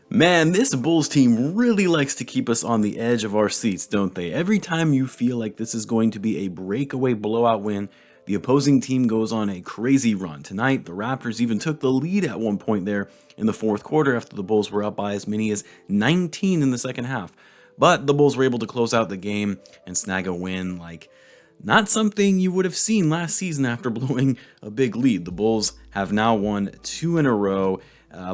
Man, this Bulls team really likes to keep us on the edge of our seats, don't they? Every time you feel like this is going to be a breakaway blowout win, the opposing team goes on a crazy run. Tonight, the Raptors even took the lead at one point there in the fourth quarter after the Bulls were up by as many as 19 in the second half. But the Bulls were able to close out the game and snag a win like not something you would have seen last season after blowing a big lead. The Bulls have now won two in a row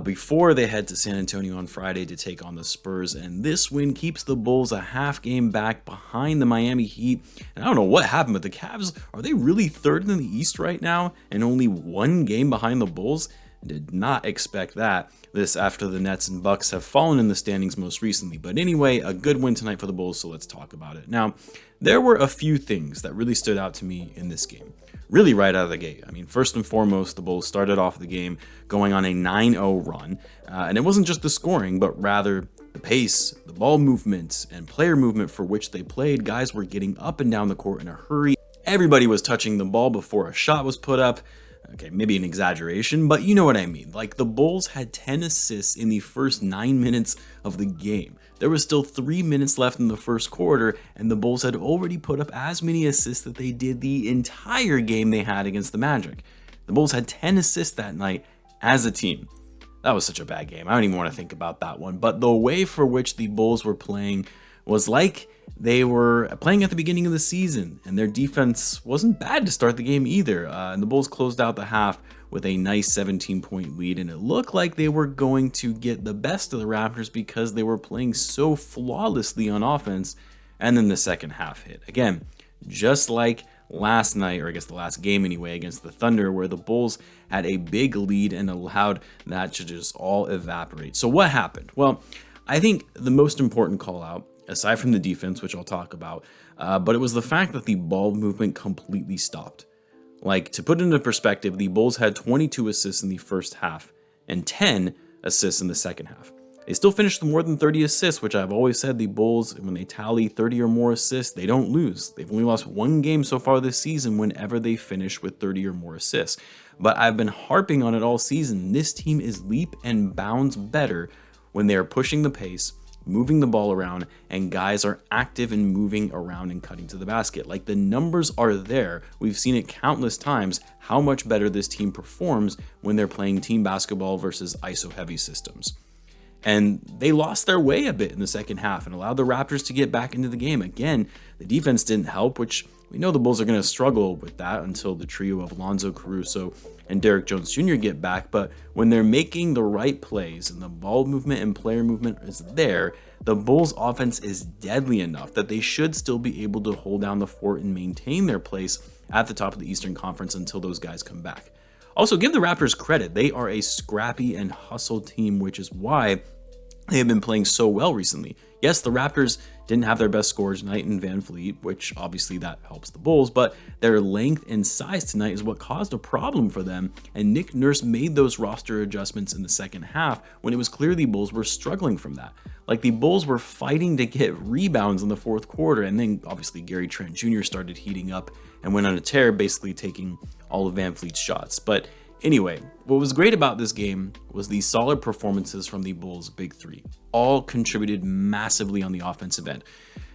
before they head to San Antonio on Friday to take on the Spurs. And this win keeps the Bulls a half game back behind the Miami Heat. And I don't know what happened, but the Cavs, are they really third in the East right now and only one game behind the Bulls? Did not expect that. This after the Nets and Bucks have fallen in the standings most recently. But anyway, a good win tonight for the Bulls, so let's talk about it. Now, there were a few things that really stood out to me in this game. Really right out of the gate. I mean, first and foremost, the Bulls started off the game going on a 9-0 run. And it wasn't just the scoring, but rather the pace, the ball movement, and player movement for which they played. Guys were getting up and down the court in a hurry. Everybody was touching the ball before a shot was put up. Okay, maybe an exaggeration, but you know what I mean. Like, the Bulls had 10 assists in the first 9 minutes of the game. There was still 3 minutes left in the first quarter, and the Bulls had already put up as many assists that they did the entire game they had against the Magic. The Bulls had 10 assists that night as a team. That was such a bad game. I don't even want to think about that one. But the way for which the Bulls were playing was like they were playing at the beginning of the season, and their defense wasn't bad to start the game either. And the Bulls closed out the half with a nice 17-point lead, and it looked like they were going to get the best of the Raptors because they were playing so flawlessly on offense. And then the second half hit. Again, just like last night, or I guess the last game anyway, against the Thunder, where the Bulls had a big lead and allowed that to just all evaporate. So what happened? Well, I think the most important call out, aside from the defense, which I'll talk about, but it was the fact that the ball movement completely stopped. Like, to put it into perspective, the Bulls had 22 assists in the first half and 10 assists in the second half. They still finished with more than 30 assists, which I've always said the Bulls, when they tally 30 or more assists, they don't lose. They've only lost one game so far this season whenever they finish with 30 or more assists. But I've been harping on it all season. This team is leap and bounds better when they are pushing the pace, moving the ball around, and guys are active and moving around and cutting to the basket. Like, the numbers are there. We've seen it countless times how much better this team performs when they're playing team basketball versus ISO-heavy systems. And they lost their way a bit in the second half and allowed the Raptors to get back into the game. Again, the defense didn't help, which we know the Bulls are going to struggle with that until the trio of Lonzo, Caruso, and Derrick Jones Jr. get back. But when they're making the right plays and the ball movement and player movement is there, the Bulls' offense is deadly enough that they should still be able to hold down the fort and maintain their place at the top of the Eastern Conference until those guys come back. Also, give the Raptors credit. They are a scrappy and hustle team, which is why they have been playing so well recently. Yes, the Raptors didn't have their best scorers tonight in Van Fleet, which obviously that helps the Bulls, but their length and size tonight is what caused a problem for them, and Nick Nurse made those roster adjustments in the second half when it was clear the Bulls were struggling from that. Like, the Bulls were fighting to get rebounds in the fourth quarter, and then obviously Gary Trent Jr. started heating up and went on a tear, basically taking all of Van Fleet's shots. But anyway, what was great about this game was the solid performances from the Bulls' big three. All contributed massively on the offensive end.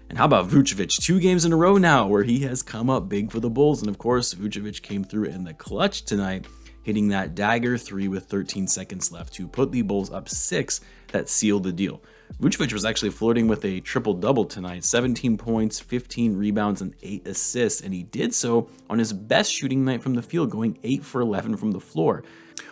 And how about Vucevic? 2 games in a row now where he has come up big for the Bulls. And of course, Vucevic came through in the clutch tonight, hitting that dagger 3 with 13 seconds left to put the Bulls up 6 that sealed the deal. Vucevic was actually flirting with a triple-double tonight, 17 points, 15 rebounds, and 8 assists, and he did so on his best shooting night from the field, going 8 for 11 from the floor.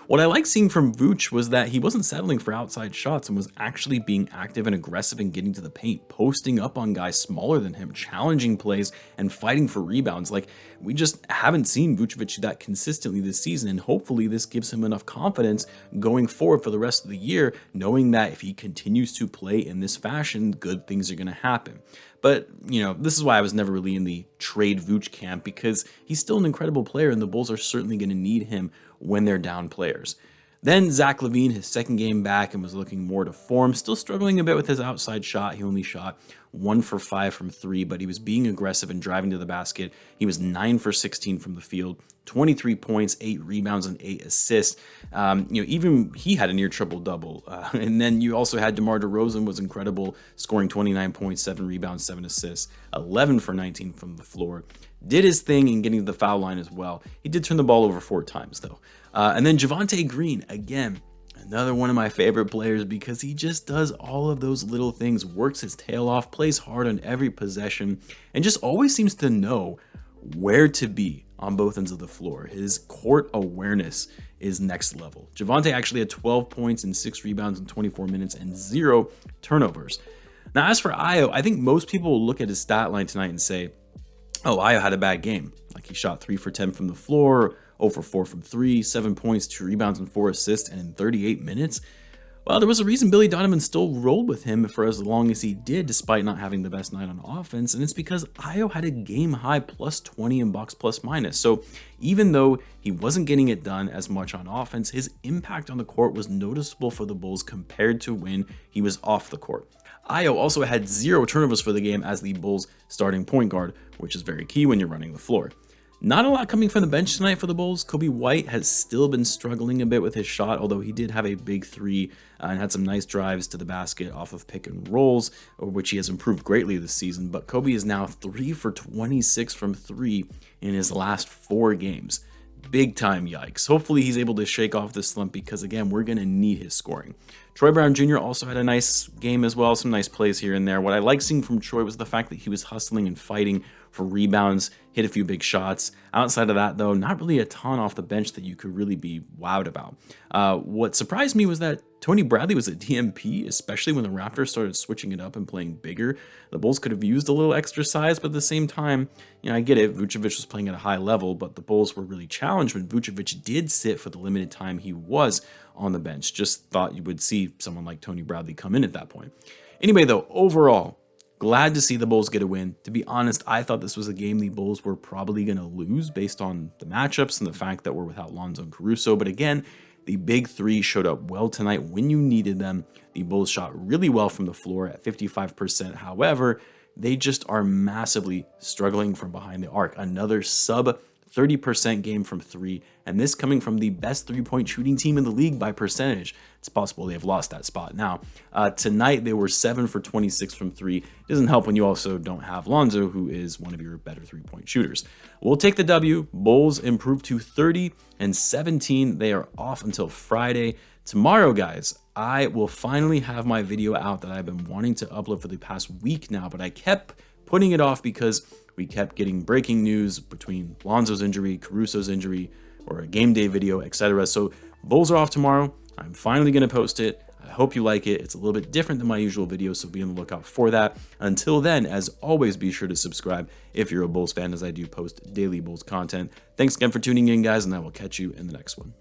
What I liked seeing from Vooch was that he wasn't settling for outside shots and was actually being active and aggressive in getting to the paint, posting up on guys smaller than him, challenging plays, and fighting for rebounds. Like, we just haven't seen Vucevic do that consistently this season, and hopefully this gives him enough confidence going forward for the rest of the year, knowing that if he continues to play in this fashion, good things are going to happen. But, you know, this is why I was never really in the trade Vooch camp, because he's still an incredible player, and the Bulls are certainly going to need him when they're down players. Then Zach Lavine, his second game back, and was looking more to form, still struggling a bit with his outside shot. He only shot 1 for 5 from 3, but he was being aggressive and driving to the basket. He was 9 for 16 from the field, 23 points, 8 rebounds, and 8 assists. Even he had a near triple-double. And then you also had DeMar DeRozan was incredible, scoring 29 points, 7 rebounds, 7 assists, 11 for 19 from the floor. Did his thing in getting to the foul line as well. He did turn the ball over 4 times, though. And then Javonte Green, again, another one of my favorite players because he just does all of those little things, works his tail off, plays hard on every possession, and just always seems to know where to be on both ends of the floor. His court awareness is next level. Javonte actually had 12 points and 6 rebounds in 24 minutes and 0 turnovers. Now, as for Ayo, I think most people will look at his stat line tonight and say, oh, Ayo had a bad game. Like he shot 3 for 10 from the floor, 0 for 4 from 3, 7 points, 2 rebounds, and 4 assists, and in 38 minutes. Well, there was a reason Billy Donovan still rolled with him for as long as he did, despite not having the best night on offense, and it's because Ayo had a game-high plus 20 in box plus minus. So even though he wasn't getting it done as much on offense, his impact on the court was noticeable for the Bulls compared to when he was off the court. Ayo also had 0 turnovers for the game as the Bulls' starting point guard, which is very key when you're running the floor. Not a lot coming from the bench tonight for the Bulls. Coby White has still been struggling a bit with his shot, although he did have a big 3 and had some nice drives to the basket off of pick and rolls, which he has improved greatly this season. But Coby is now 3 for 26 from 3 in his last 4 games. Big time yikes. Hopefully he's able to shake off this slump because, again, we're going to need his scoring. Troy Brown Jr. also had a nice game as well, some nice plays here and there. What I liked seeing from Troy was the fact that he was hustling and fighting for rebounds, hit a few big shots. Outside of that, though, not really a ton off the bench that you could really be wowed about. What surprised me was that Tony Bradley was a DMP, especially when the Raptors started switching it up and playing bigger. The Bulls could have used a little extra size, but at the same time, I get it. Vucevic was playing at a high level, but the Bulls were really challenged when Vucevic did sit for the limited time he was on the bench. Just thought you would see someone like Tony Bradley come in at that point. Anyway, though, overall, glad to see the Bulls get a win. To be honest, I thought this was a game the Bulls were probably going to lose based on the matchups and the fact that we're without Lonzo and Caruso. But again, the big 3 showed up well tonight when you needed them. The Bulls shot really well from the floor at 55%. However, they just are massively struggling from behind the arc. Another sub 30% game from 3, and this coming from the best 3-point shooting team in the league by percentage. It's possible they have lost that spot now. Tonight, they were 7 for 26 from 3. It doesn't help when you also don't have Lonzo, who is one of your better 3-point shooters. We'll take the W. Bulls improve to 30-17. They are off until Friday. Tomorrow, guys, I will finally have my video out that I've been wanting to upload for the past week now, but I kept putting it off because we kept getting breaking news between Lonzo's injury, Caruso's injury, or a game day video, etc. So Bulls are off tomorrow. I'm finally going to post it. I hope you like it. It's a little bit different than my usual videos, so be on the lookout for that. Until then, as always, be sure to subscribe if you're a Bulls fan, as I do post daily Bulls content. Thanks again for tuning in, guys, and I will catch you in the next one.